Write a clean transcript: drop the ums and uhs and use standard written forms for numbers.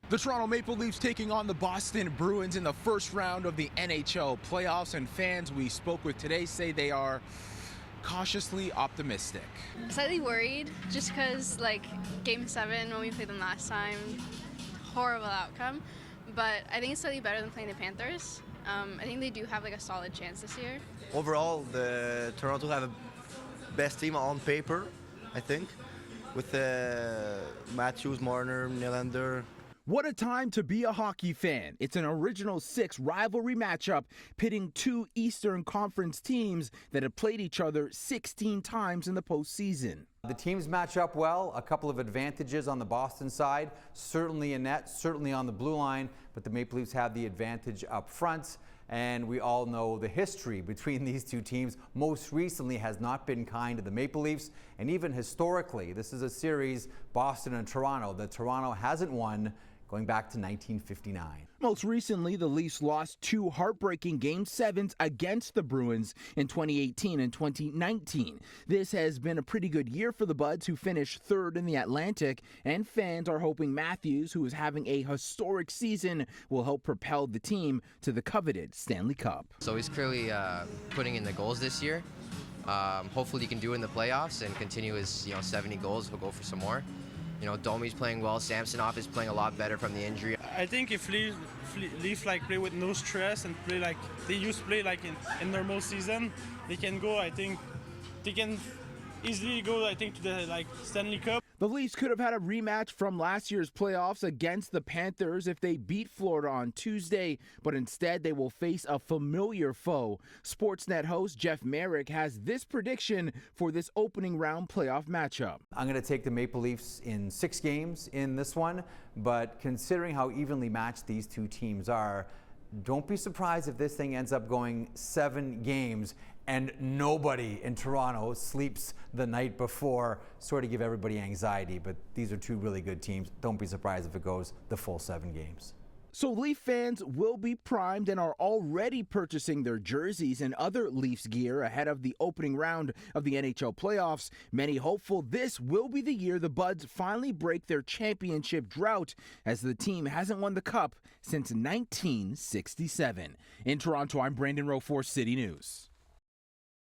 The Toronto Maple Leafs taking on the Boston Bruins in the first round of the NHL playoffs, and fans we spoke with today say they are cautiously optimistic. Slightly worried just because, Game 7 when we played them last time, horrible outcome, but I think it's slightly better than playing the Panthers. I think they do have a solid chance this year. Overall, the Toronto have a best team on paper, I think, with Matthews, Marner, Nylander. What a time to be a hockey fan. It's an Original Six rivalry matchup pitting two Eastern Conference teams that have played each other 16 times in the postseason. The teams match up well, a couple of advantages on the Boston side, certainly in net, certainly on the blue line, but the Maple Leafs have the advantage up front. And we all know the history between these two teams most recently has not been kind to the Maple Leafs. And even historically, this is a series, Boston and Toronto, that Toronto hasn't won going back to 1959. Most recently, the Leafs lost two heartbreaking Game 7s against the Bruins in 2018 and 2019. This has been a pretty good year for the Buds, who finished third in the Atlantic, and fans are hoping Matthews, who is having a historic season, will help propel the team to the coveted Stanley Cup. So he's clearly putting in the goals this year. Hopefully he can do it in the playoffs and continue his 70 goals. He'll go for some more. Domi's playing well. Samsonov is playing a lot better from the injury. I think if Leafs play with no stress and play like they used to play in normal season, they can go. I think they can easily go. To the Stanley Cup. The Leafs could have had a rematch from last year's playoffs against the Panthers if they beat Florida on Tuesday, but instead they will face a familiar foe. Sportsnet host Jeff Marek has this prediction for this opening round playoff matchup. I'm going to take the Maple Leafs in 6 games in this one, but considering how evenly matched these two teams are, don't be surprised if this thing ends up going 7 games and nobody in Toronto sleeps the night before, sort of give everybody anxiety. But these are two really good teams. Don't be surprised if it goes the full 7 games. So Leaf fans will be primed and are already purchasing their jerseys and other Leafs gear ahead of the opening round of the NHL playoffs. Many hopeful this will be the year the Buds finally break their championship drought, as the team hasn't won the Cup since 1967. In Toronto, I'm Brandon Rowe for City News.